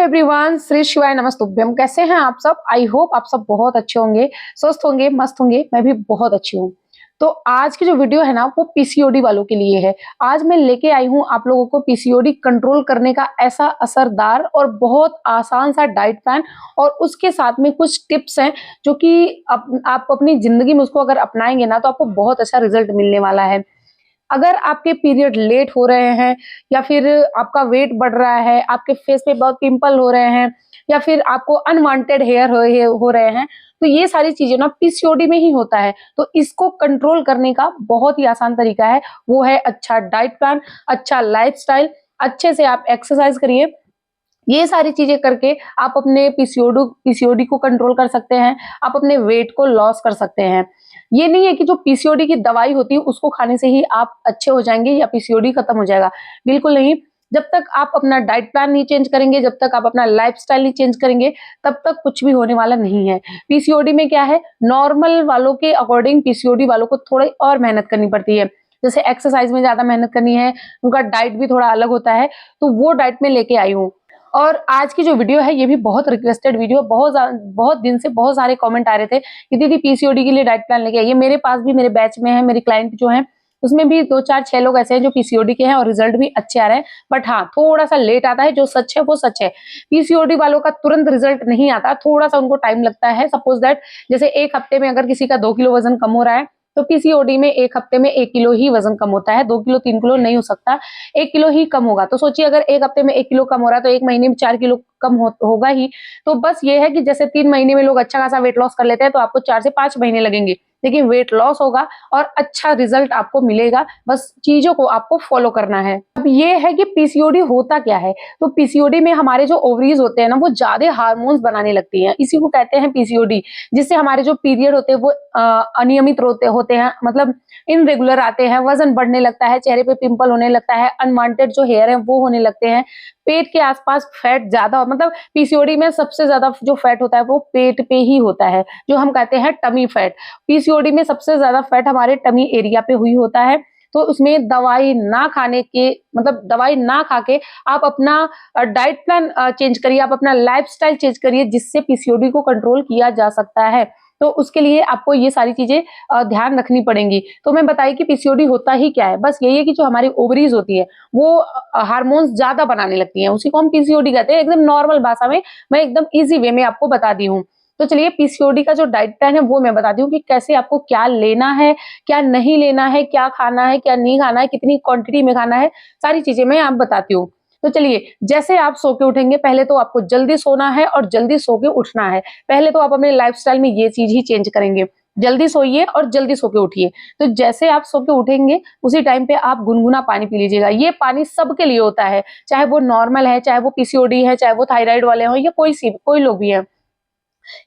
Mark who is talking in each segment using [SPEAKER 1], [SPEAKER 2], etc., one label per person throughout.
[SPEAKER 1] Everyone, Shri शिवाय नमस्तुभ्यम। कैसे हैं आप सब? आई होप आप सब बहुत अच्छे होंगे, स्वस्थ होंगे, मस्त होंगे। मैं भी बहुत अच्छी हूँ। तो आज की जो वीडियो है ना, वो पीसीओडी वालों के लिए है। आज मैं लेके आई हूँ आप लोगों को पीसीओडी कंट्रोल करने का ऐसा असरदार और बहुत आसान सा डाइट प्लान, और उसके साथ में कुछ टिप्स हैं जो कि आप अपनी जिंदगी में उसको अगर अपनाएंगे ना, तो आपको बहुत अच्छा रिजल्ट मिलने वाला है। अगर आपके पीरियड लेट हो रहे हैं, या फिर आपका वेट बढ़ रहा है, आपके फेस पे बहुत पिंपल हो रहे हैं, या फिर आपको अनवांटेड हेयर हो रहे हैं, तो ये सारी चीजें ना पीसीओडी में ही होता है। तो इसको कंट्रोल करने का बहुत ही आसान तरीका है, वो है अच्छा डाइट प्लान, अच्छा लाइफस्टाइल, अच्छे से आप एक्सरसाइज करिए। ये सारी चीजें करके आप अपने पीसीओडी को कंट्रोल कर सकते हैं, आप अपने वेट को लॉस कर सकते हैं। ये नहीं है कि जो पीसीओडी की दवाई होती है उसको खाने से ही आप अच्छे हो जाएंगे या पीसीओडी खत्म हो जाएगा, बिल्कुल नहीं। जब तक आप अपना डाइट प्लान नहीं चेंज करेंगे, जब तक आप अपना लाइफस्टाइल नहीं चेंज करेंगे, तब तक कुछ भी होने वाला नहीं है। पीसीओडी में क्या है, नॉर्मल वालों के अकॉर्डिंग पीसीओडी वालों को थोड़ी और मेहनत करनी पड़ती है। जैसे एक्सरसाइज में ज्यादा मेहनत करनी है, उनका डाइट भी थोड़ा अलग होता है, तो वो डाइट में लेके आई हूँ। और आज की जो वीडियो है ये भी बहुत रिक्वेस्टेड वीडियो, बहुत दिन से बहुत सारे कमेंट आ रहे थे कि दीदी पीसीओडी के लिए डाइट प्लान लेके आइए। मेरे पास भी, मेरे बैच में है, मेरे क्लाइंट जो हैं उसमें भी 2 4 6 लोग ऐसे हैं जो पीसीओडी के हैं और रिजल्ट भी अच्छे आ रहे हैं। बट हाँ, थोड़ा सा लेट आता है, जो सच है वो सच है। पीसीओडी वालों का तुरंत रिजल्ट नहीं आता, थोड़ा सा उनको टाइम लगता है। सपोज दैट जैसे 1 हफ्ते में अगर किसी का 2 किलो वजन कम हो रहा है, तो पीसीओडी में 1 हफ्ते में 1 किलो ही वजन कम होता है। 2 किलो 3 किलो नहीं हो सकता, 1 किलो ही कम होगा। तो सोचिए, अगर 1 हफ्ते में 1 किलो कम हो रहा है, तो 1 महीने में 4 किलो कम होगा ही। तो बस ये है कि जैसे 3 महीने में लोग अच्छा खासा वेट लॉस कर लेते हैं, तो आपको 4 से 5 महीने लगेंगे, लेकिन वेट लॉस होगा और अच्छा रिजल्ट आपको मिलेगा। बस चीजों को आपको फॉलो करना है। अब ये है कि पीसीओडी होता क्या है। तो पीसीओडी में हमारे जो ओवरीज होते हैं ना, वो ज्यादा हार्मोन्स बनाने लगती हैं, इसी को कहते हैं पीसीओडी। जिससे हमारे जो पीरियड होते हैं वो अनियमित होते हैं, मतलब इनरेगुलर आते हैं, वजन बढ़ने लगता है, चेहरे पे पिंपल होने लगता है, अनवांटेड जो हेयर है वो होने लगते हैं, पेट के आसपास फैट ज्यादा, मतलब पीसीओडी में सबसे ज्यादा जो फैट होता है वो पेट पे ही होता है, जो हम कहते हैं टमी फैट। पीसीओडी में सबसे ज्यादा फैट हमारे टमी एरिया पे हुई होता है। तो उसमें दवाई ना खाने के, मतलब दवाई ना खा के आप अपना डाइट प्लान चेंज करिए, आप अपना लाइफस्टाइल चेंज करिए, जिससे पीसीओडी को कंट्रोल किया जा सकता है। तो उसके लिए आपको ये सारी चीजें ध्यान रखनी पड़ेंगी। तो मैं बताई कि पीसीओडी होता ही क्या है। बस यही है कि जो हमारी ओवरीज होती है वो हार्मोन्स ज्यादा बनाने लगती हैं, उसी को हम पीसीओडी कहते हैं। एकदम नॉर्मल भाषा में मैं एकदम इजी वे में आपको बता दी हूँ। तो चलिए, पीसीओडी का जो डाइट प्लान है वो मैं बताती हूँ कि कैसे आपको क्या लेना है, क्या नहीं लेना है, क्या खाना है, क्या नहीं खाना है, कितनी क्वांटिटी में खाना है, सारी चीजें मैं आप बताती हूँ। तो चलिए, जैसे आप सो के उठेंगे, पहले तो आपको जल्दी सोना है और जल्दी सो के उठना है। पहले तो आप अपने लाइफस्टाइल में ये चीज ही चेंज करेंगे, जल्दी सोइए और जल्दी सो के उठिए। तो जैसे आप सो के उठेंगे, उसी टाइम पे आप गुनगुना पानी पी लीजिएगा। ये पानी सबके लिए होता है, चाहे वो नॉर्मल है, चाहे वो पीसीओडी है, चाहे वो थायराइड वाले हो, या कोई लोग भी है,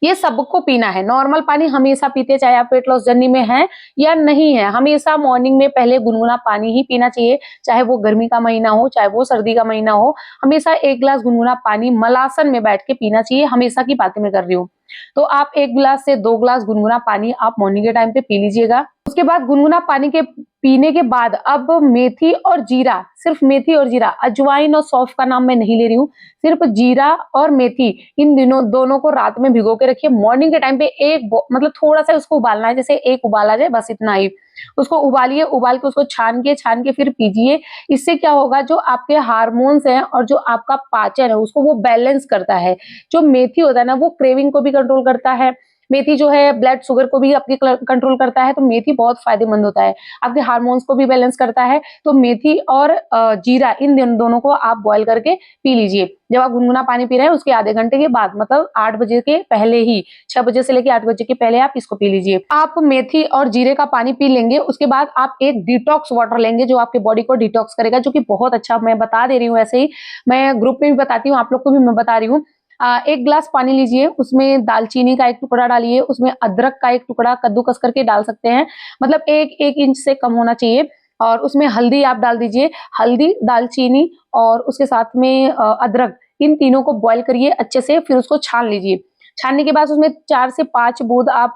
[SPEAKER 1] ये सबको पीना है। नॉर्मल पानी हमेशा पीते, चाहे आप वेट लॉस जर्नी में हैं या नहीं है, हमेशा मॉर्निंग में पहले गुनगुना पानी ही पीना चाहिए। चाहे वो गर्मी का महीना हो, चाहे वो सर्दी का महीना हो, हमेशा 1 गिलास गुनगुना पानी मलासन में बैठ के पीना चाहिए। हमेशा की बातें मैं कर रही हूँ। तो आप 1 गिलास से 2 गिलास गुनगुना पानी आप मॉर्निंग के टाइम पे पी लीजिएगा। उसके बाद गुनगुना पानी के पीने के बाद अब मेथी और जीरा, सिर्फ मेथी और जीरा, अजवाइन और सौंफ का नाम मैं नहीं ले रही हूँ, सिर्फ जीरा और मेथी, इन दोनों को रात में भिगो के रखिए। मॉर्निंग के टाइम पे मतलब थोड़ा सा उसको उबालना है, जैसे एक उबाल आ जाए, बस इतना ही। उसको उबालिए, उबाल के उसको छान के फिर पीजिए। इससे क्या होगा, जो आपके हार्मोन्स हैं और जो आपका पाचन है उसको वो बैलेंस करता है। जो मेथी होता है ना, वो क्रेविंग को भी कंट्रोल करता है। मेथी जो है ब्लड शुगर को भी आपके कंट्रोल करता है। तो मेथी बहुत फायदेमंद होता है, आपके हार्मोन्स को भी बैलेंस करता है। तो मेथी और जीरा, इन दोनों को आप बॉयल करके पी लीजिए। जब आप गुनगुना पानी पी रहे हैं उसके आधे घंटे के बाद, मतलब 8 बजे के पहले ही, 6 बजे से लेकर 8 बजे के पहले आप इसको पी लीजिए। आप मेथी और जीरे का पानी पी लेंगे, उसके बाद आप एक डिटॉक्स वाटर लेंगे जो आपके बॉडी को डिटॉक्स करेगा, जो कि बहुत अच्छा, मैं बता दे रही हूँ। ऐसे ही मैं ग्रुप में भी बताती हूँ, आप लोग को भी मैं बता रही हूँ। 1 गिलास पानी लीजिए, उसमें दालचीनी का 1 टुकड़ा डालिए, उसमें अदरक का 1 टुकड़ा कद्दूकस करके डाल सकते हैं, मतलब 1 इंच से कम होना चाहिए। और उसमें हल्दी आप डाल दीजिए, हल्दी, दालचीनी और उसके साथ में अदरक, इन तीनों को बॉयल करिए अच्छे से, फिर उसको छान लीजिए। छानने के बाद उसमें 4 से 5 बूंद आप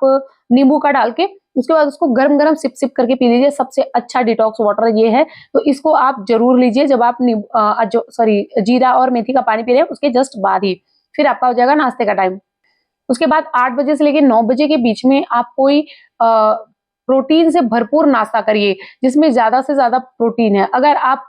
[SPEAKER 1] नींबू का डाल के उसके बाद उसको गरम गरम सिप सिप करके पी लीजिए। सबसे अच्छा डिटॉक्स वाटर ये है, तो इसको आप जरूर लीजिए जब आप जीरा और मेथी का पानी पी रहे हैं उसके जस्ट बाद ही। फिर आपका हो जाएगा नाश्ते का टाइम। उसके बाद 8 बजे से लेकर 9 बजे के बीच में आप कोई प्रोटीन से भरपूर नाश्ता करिए, जिसमें ज्यादा से ज्यादा प्रोटीन है। अगर आप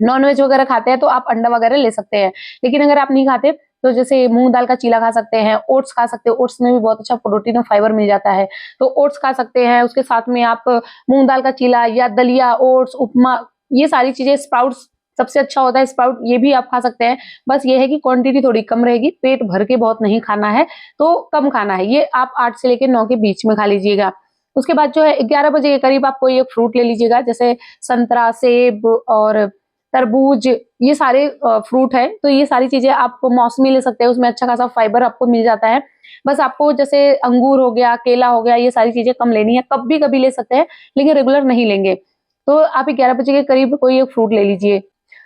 [SPEAKER 1] नॉनवेज वगैरह खाते हैं तो आप अंडा वगैरह ले सकते हैं, लेकिन अगर आप नहीं खाते तो जैसे मूंग दाल का चीला खा सकते हैं, ओट्स खा सकते हैं। ओट्स में भी बहुत अच्छा प्रोटीन और फाइबर मिल जाता है, तो ओट्स खा सकते हैं। उसके साथ में आप मूंग दाल का चीला या दलिया, ओट्स, उपमा, ये सारी चीजें, स्प्राउट्स सबसे अच्छा होता है स्प्राउट, ये भी आप खा सकते हैं। बस ये है कि क्वांटिटी थोड़ी कम रहेगी, पेट भर के बहुत नहीं खाना है, तो कम खाना है। ये आप 8 से लेकर 9 के बीच में खा लीजिएगा। उसके बाद जो है 11 बजे के करीब आप कोई एक फ्रूट ले लीजिएगा, जैसे संतरा, सेब और तरबूज, ये सारे फ्रूट है। तो ये सारी चीजें आप मौसमी ले सकते हैं, उसमें अच्छा खासा फाइबर आपको मिल जाता है। बस आपको जैसे अंगूर हो गया, केला हो गया, ये सारी चीजें कम लेनी है, कभी कभी ले सकते हैं लेकिन रेगुलर नहीं लेंगे। तो आप 11 बजे के करीब कोई एक फ्रूट ले लीजिए।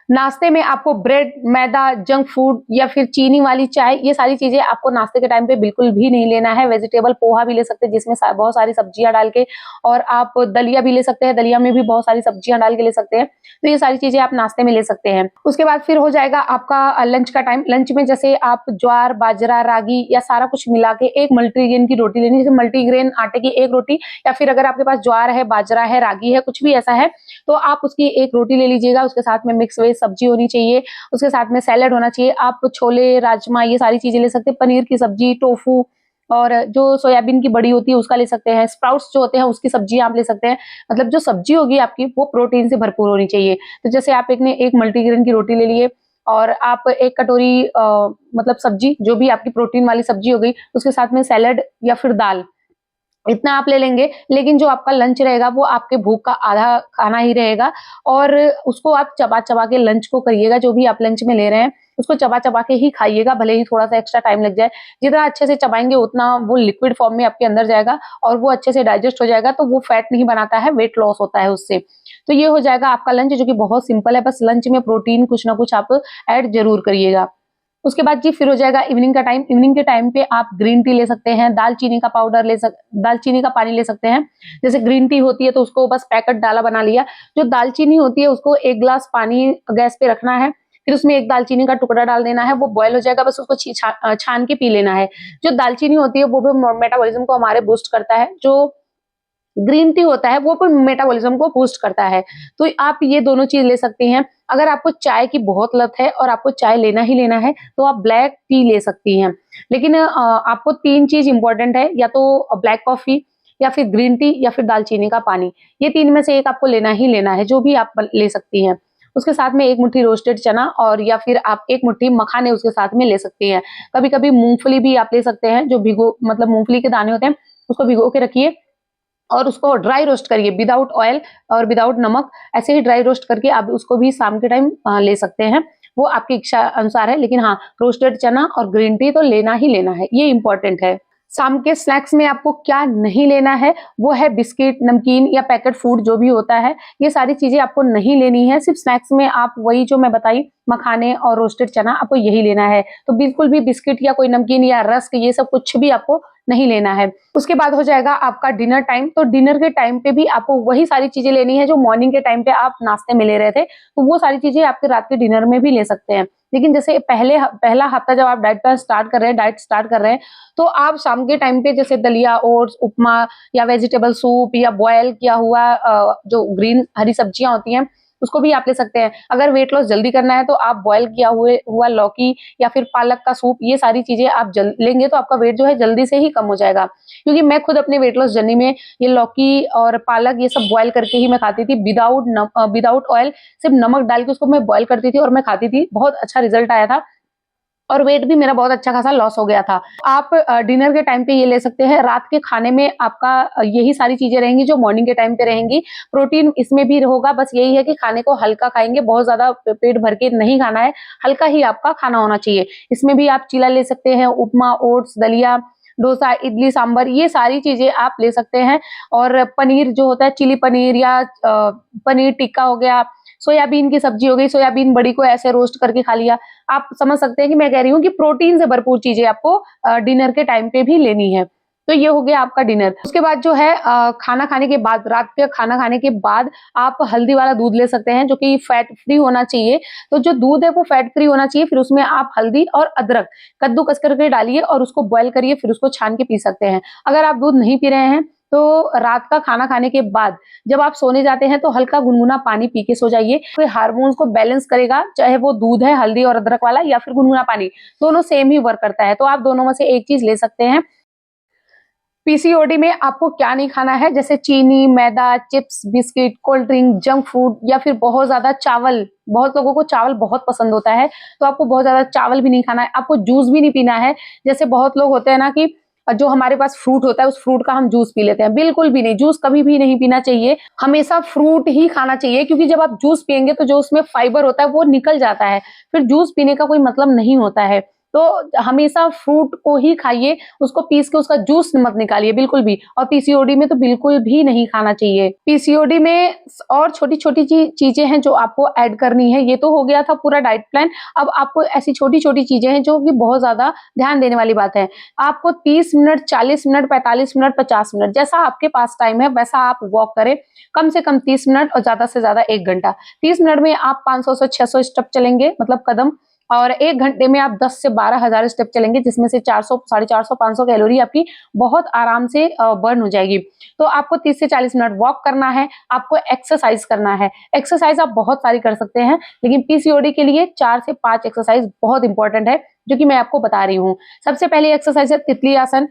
[SPEAKER 1] नाश्ते में आपको ब्रेड, मैदा, जंक फूड या फिर चीनी वाली चाय, ये सारी चीजें आपको नाश्ते के टाइम पे बिल्कुल भी नहीं लेना है। वेजिटेबल पोहा भी ले सकते हैं जिसमें बहुत सारी सब्जियां डाल के, और आप दलिया भी ले सकते हैं, दलिया में भी बहुत सारी सब्जियां डाल के ले सकते हैं। तो ये सारी चीजें आप नाश्ते में ले सकते हैं। उसके बाद फिर हो जाएगा आपका लंच का टाइम। लंच में जैसे आप ज्वार, बाजरा, रागी या सारा कुछ मिला के एक मल्टीग्रेन की रोटी लेनी, जैसे मल्टीग्रेन आटे की एक रोटी, या फिर अगर आपके पास ज्वार है, बाजरा है, रागी है, कुछ भी ऐसा है, तो आप उसकी एक रोटी ले लीजिएगा। उसके साथ में मिक्स वेज सब्जी होनी चाहिए, उसके साथ में सैलेड होना चाहिए। आप छोले, राजमा, ये सारी चीजें ले सकते हैं। पनीर की सब्जी, टोफू, और जो सोयाबीन की बड़ी होती है उसका ले सकते हैं। स्प्राउट्स जो होते हैं उसकी सब्जी आप ले सकते हैं। मतलब जो सब्जी होगी आपकी वो प्रोटीन से भरपूर होनी चाहिए। तो जैसे आप एक मल्टीग्रेन की रोटी ले लिए, और आप एक कटोरी मतलब सब्जी, जो भी आपकी प्रोटीन वाली सब्जी हो गई, उसके साथ में सैलेड या फिर दाल, इतना आप ले लेंगे। लेकिन जो आपका लंच रहेगा वो आपके भूख का आधा खाना ही रहेगा, और उसको आप चबा चबा के लंच को करिएगा। जो भी आप लंच में ले रहे हैं उसको चबा चबा के ही खाइएगा, भले ही थोड़ा सा एक्स्ट्रा टाइम लग जाए। जितना अच्छे से चबाएंगे उतना वो लिक्विड फॉर्म में आपके अंदर जाएगा और वो अच्छे से डाइजेस्ट हो जाएगा, तो वो फैट नहीं बनाता है, वेट लॉस होता है उससे। तो ये हो जाएगा आपका लंच, जो कि बहुत सिंपल है। बस लंच में प्रोटीन कुछ ना कुछ आप ऐड जरूर करिएगा। उसके बाद जी फिर हो जाएगा इवनिंग का टाइम। इवनिंग के टाइम पे आप ग्रीन टी ले सकते हैं, दालचीनी का पानी ले सकते हैं। जैसे ग्रीन टी होती है तो उसको बस पैकेट डाला बना लिया। जो दालचीनी होती है उसको 1 ग्लास पानी गैस पे रखना है, फिर उसमें 1 दालचीनी का टुकड़ा डाल देना है, वो बॉयल हो जाएगा, बस उसको छान के पी लेना है। जो दालचीनी होती है वो भी मेटाबॉलिज्म को हमारे बूस्ट करता है, जो ग्रीन टी होता है वो भी मेटाबॉलिज्म को बूस्ट करता है। तो आप ये दोनों चीज ले सकती हैं। अगर आपको चाय की बहुत लत है और आपको चाय लेना ही लेना है तो आप ब्लैक टी ले सकती हैं। लेकिन आपको 3 चीज इंपॉर्टेंट है, या तो ब्लैक कॉफी, या फिर ग्रीन टी, या फिर दालचीनी का पानी। ये 3 में से एक आपको लेना ही लेना है, जो भी आप ले सकती हैं। उसके साथ में 1 मुट्ठी रोस्टेड चना, और या फिर आप 1 मुट्ठी मखाने उसके साथ में ले सकती हैं। कभी कभी मूंगफली भी आप ले सकते हैं, जो मतलब मूंगफली के दाने होते हैं उसको भिगो के रखिए और उसको ड्राई रोस्ट करिए, विदाउट ऑयल और विदाउट नमक। ऐसे ही ड्राई रोस्ट करके आप उसको भी शाम के टाइम ले सकते हैं, वो आपकी इच्छा अनुसार है। लेकिन हाँ, रोस्टेड चना और ग्रीन टी तो लेना ही लेना है, ये इंपॉर्टेंट है। शाम के स्नैक्स में आपको क्या नहीं लेना है, वो है बिस्किट, नमकीन या पैकेट फूड जो भी होता है, ये सारी चीजें आपको नहीं लेनी है। सिर्फ स्नैक्स में आप वही जो मैं बताई, मखाने और रोस्टेड चना, आपको यही लेना है। तो बिल्कुल भी बिस्किट या कोई नमकीन या रस्क, ये सब कुछ भी आपको नहीं लेना है। उसके बाद हो जाएगा आपका डिनर टाइम। तो डिनर के टाइम पे भी आपको वही सारी चीजें लेनी है जो मॉर्निंग के टाइम पे आप नाश्ते में ले रहे थे, तो वो सारी चीजें आपके रात के डिनर में भी ले सकते हैं। लेकिन जैसे पहला हफ्ता जब आप डाइट स्टार्ट कर रहे हैं, तो आप शाम के टाइम पे जैसे दलिया, ओट्स, उपमा या वेजिटेबल सूप या बॉयल किया हुआ जो ग्रीन हरी सब्जियां होती हैं उसको भी आप ले सकते हैं। अगर वेट लॉस जल्दी करना है तो आप बॉयल किया हुआ लौकी या फिर पालक का सूप, ये सारी चीजें आप लेंगे तो आपका वेट जो है जल्दी से ही कम हो जाएगा। क्योंकि मैं खुद अपने वेट लॉस जर्नी में ये लौकी और पालक ये सब बॉयल करके ही मैं खाती थी, विदाउट ऑयल, सिर्फ नमक डाल के उसको मैं बॉयल करती थी और मैं खाती थी। बहुत अच्छा रिजल्ट आया था और वेट भी मेरा बहुत अच्छा खासा लॉस हो गया था। आप डिनर के टाइम पे ये ले सकते हैं। रात के खाने में आपका यही सारी चीजें रहेंगी जो मॉर्निंग के टाइम पे रहेंगी। प्रोटीन इसमें भी होगा, बस यही है कि खाने को हल्का खाएंगे, बहुत ज्यादा पेट भर के नहीं खाना है, हल्का ही आपका खाना होना चाहिए। इसमें भी आप चीला ले सकते हैं, उपमा, ओट्स, दलिया, डोसा, इडली, सांभर, ये सारी चीजें आप ले सकते हैं। और पनीर जो होता है, चिली पनीर या पनीर टिक्का हो गया, सोयाबीन की सब्जी हो गई, सोयाबीन बड़ी को ऐसे रोस्ट करके खा लिया। आप समझ सकते हैं कि मैं कह रही हूँ कि प्रोटीन से भरपूर चीजें आपको डिनर के टाइम पे भी लेनी है। तो ये हो गया आपका डिनर। उसके बाद जो है खाना खाने के बाद, रात का खाना खाने के बाद आप हल्दी वाला दूध ले सकते हैं जो कि फैट फ्री होना चाहिए। तो जो दूध है वो फैट फ्री होना चाहिए। फिर उसमें आप हल्दी और अदरक कद्दूकस करके डालिए और उसको बॉयल करिए, फिर उसको छान के पी सकते हैं। अगर आप दूध नहीं पी रहे हैं तो रात का खाना खाने के बाद जब आप सोने जाते हैं तो हल्का गुनगुना पानी पी के सो जाइए। तो हार्मोन्स को बैलेंस करेगा, चाहे वो दूध है हल्दी और अदरक वाला या फिर गुनगुना पानी, दोनों सेम ही वर्क करता है। तो आप दोनों में से एक चीज ले सकते हैं। पीसीओडी में आपको क्या नहीं खाना है, जैसे चीनी, मैदा, chips, biscuit, cold drink, junk food या फिर बहुत ज्यादा चावल। बहुत लोगों को चावल बहुत पसंद होता है, तो आपको बहुत ज्यादा चावल भी नहीं खाना है। आपको जूस भी नहीं पीना है। जैसे बहुत लोग होते हैं ना कि जो हमारे पास फ्रूट होता है उस फ्रूट का हम जूस पी लेते हैं, बिल्कुल भी नहीं। जूस कभी भी नहीं पीना चाहिए, हमेशा फ्रूट ही खाना चाहिए, क्योंकि जब आप जूस पियेंगे तो जो उसमें फाइबर होता है वो निकल जाता है, फिर जूस पीने का कोई मतलब नहीं होता है। तो हमेशा फ्रूट को ही खाइए, उसको पीस के उसका जूस मत निकालिए बिल्कुल भी। और पीसीओडी में तो बिल्कुल भी नहीं खाना चाहिए। पीसीओडी में और छोटी छोटी चीजें हैं जो आपको ऐड करनी है। ये तो हो गया था पूरा डाइट प्लान। अब आपको ऐसी छोटी छोटी चीजें हैं जो कि बहुत ज्यादा ध्यान देने वाली बात है। आपको 30 मिनट, 40 मिनट, 45 मिनट, 50 मिनट, जैसा आपके पास टाइम है वैसा आप वॉक करें। कम से कम 30 मिनट और ज्यादा से ज्यादा 1 घंटा। 30 मिनट में आप 500 से 600 स्टेप चलेंगे, मतलब कदम, और 1 घंटे में आप 10 से 12,000 स्टेप चलेंगे, जिसमें से 400, 450, 500 कैलोरी आपकी बहुत आराम से बर्न हो जाएगी। तो आपको 30 से 40 मिनट वॉक करना है, आपको एक्सरसाइज करना है। एक्सरसाइज आप बहुत सारी कर सकते हैं, लेकिन पीसीओडी के लिए 4 से 5 एक्सरसाइज बहुत इंपॉर्टेंट है, जो कि मैं आपको बता रही हूँ। सबसे पहले एक्सरसाइज है तितली आसन,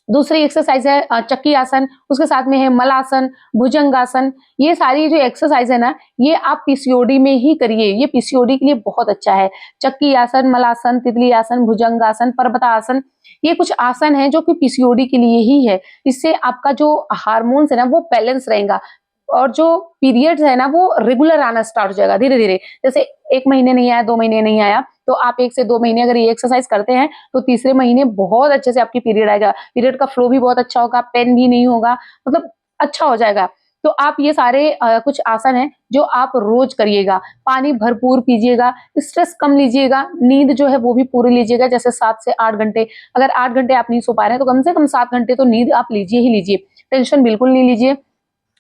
[SPEAKER 1] दूसरी एक्सरसाइज है चक्की आसन, उसके साथ में है मलासन, भुजंगासन। ये सारी जो एक्सरसाइज है ना, ये आप पीसीओडी में ही करिए, ये पीसीओडी के लिए बहुत अच्छा है। चक्की आसन, मलासन, तितली आसन, भुजंगासन, पर्वतासन, ये कुछ आसन है जो कि पीसीओडी के लिए ही है। इससे आपका जो हार्मोन्स है ना वो बैलेंस रहेगा, और जो पीरियड्स है ना वो रेगुलर आना स्टार्ट हो जाएगा धीरे धीरे। जैसे 1 महीने नहीं आया, 2 महीने नहीं आया, तो आप 1 से 2 महीने अगर ये एक्सरसाइज करते हैं तो तीसरे महीने बहुत अच्छे से आपकी पीरियड आएगा। पीरियड का फ्लो भी बहुत अच्छा होगा, पेन भी नहीं होगा, मतलब अच्छा हो जाएगा। तो आप ये सारे कुछ आसन हैं जो आप रोज करिएगा। पानी भरपूर पीजिएगा, स्ट्रेस कम लीजिएगा, नींद जो है वो भी पूरी लीजिएगा, जैसे 7 से 8 घंटे। अगर 8 घंटे आप नहीं सो पा रहे हैं तो कम से कम 7 घंटे तो नींद आप लीजिए ही लीजिए। टेंशन बिल्कुल नहीं लीजिए।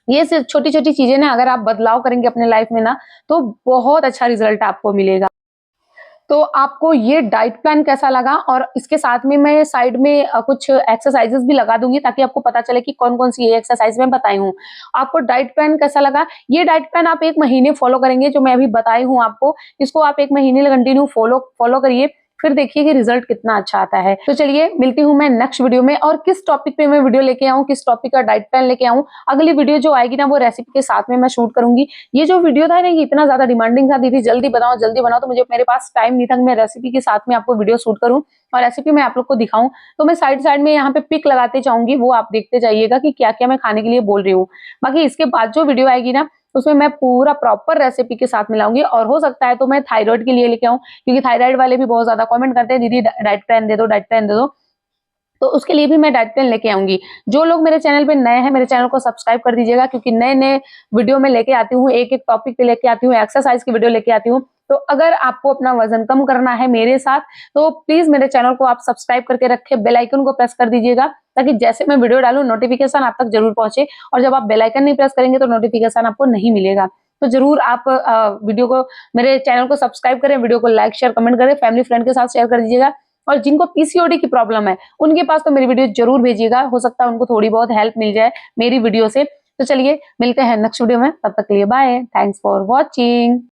[SPEAKER 1] ये सिर्फ छोटी छोटी चीजें ना, अगर आप बदलाव करेंगे अपने लाइफ में ना, तो बहुत अच्छा रिजल्ट आपको मिलेगा। तो आपको ये डाइट प्लान कैसा लगा, और इसके साथ में मैं साइड में कुछ एक्सरसाइजेस भी लगा दूंगी, ताकि आपको पता चले कि कौन कौन सी ये एक्सरसाइज मैं बताई हूँ। आपको डाइट प्लान कैसा लगा? ये डाइट प्लान आप 1 महीने फॉलो करेंगे, जो मैं अभी बताई हूँ आपको, इसको आप 1 महीने कंटिन्यू फॉलो करिए, फिर देखिए कि रिजल्ट कितना अच्छा आता है। तो चलिए मिलती हूँ मैं नेक्स्ट वीडियो में, और किस टॉपिक पे मैं वीडियो लेके आऊँ, किस टॉपिक का डाइट प्लान लेके आऊँ। अगली वीडियो जो आएगी ना वो रेसिपी के साथ में मैं शूट करूंगी। ये जो वीडियो था ना, ये इतना ज्यादा डिमांडिंग था, दीदी जल्दी बनाओ जल्दी बनाओ, तो मेरे पास टाइम नहीं था कि मैं रेसिपी के साथ में आपको वीडियो शूट करूँ और रेसिपी में आप लोग को दिखाऊं। तो मैं साइड में यहाँ पे पिक लगाते जाऊंगी, वो आप देखते जाइएगा कि क्या क्या मैं खाने के लिए बोल रही हूँ। बाकी इसके बाद जो वीडियो आएगी ना, उसमें मैं पूरा प्रॉपर रेसिपी के साथ मिलाऊंगी। और हो सकता है तो मैं थायराइड के लिए लेके आऊं, क्योंकि थायराइड वाले भी बहुत ज्यादा कमेंट करते हैं, दीदी डाइट प्लान दे दो, डाइट प्लान दे दो। तो उसके लिए भी मैं डाइट प्लान लेके आऊंगी। जो लोग मेरे चैनल पे नए हैं, मेरे चैनल को सब्सक्राइब कर दीजिएगा, क्योंकि नए नए वीडियो में लेके आती हूँ, एक एक टॉपिक पे लेके आती हूँ, एक्सरसाइज की वीडियो लेके आती हूँ। तो अगर आपको अपना वजन कम करना है मेरे साथ, तो प्लीज मेरे चैनल को आप सब्सक्राइब करके रखे, बेल आइकन को प्रेस कर दीजिएगा, ताकि जैसे मैं वीडियो डालूं नोटिफिकेशन आप तक जरूर पहुंचे। और जब आप बेल आइकन नहीं प्रेस करेंगे तो नोटिफिकेशन आपको नहीं मिलेगा। तो जरूर आप वीडियो को, मेरे चैनल को सब्सक्राइब करें, वीडियो को लाइक शेयर कमेंट करें, फैमिली फ्रेंड के साथ शेयर कर दीजिएगा। और जिनको पीसीओडी की प्रॉब्लम है उनके पास तो मेरी वीडियो जरूर भेजिएगा, हो सकता है उनको थोड़ी बहुत हेल्प मिल जाए मेरी वीडियो से। तो चलिए मिलते हैं नेक्स्ट वीडियो में, तब तक के लिए बाय, थैंक्स फॉर वॉचिंग।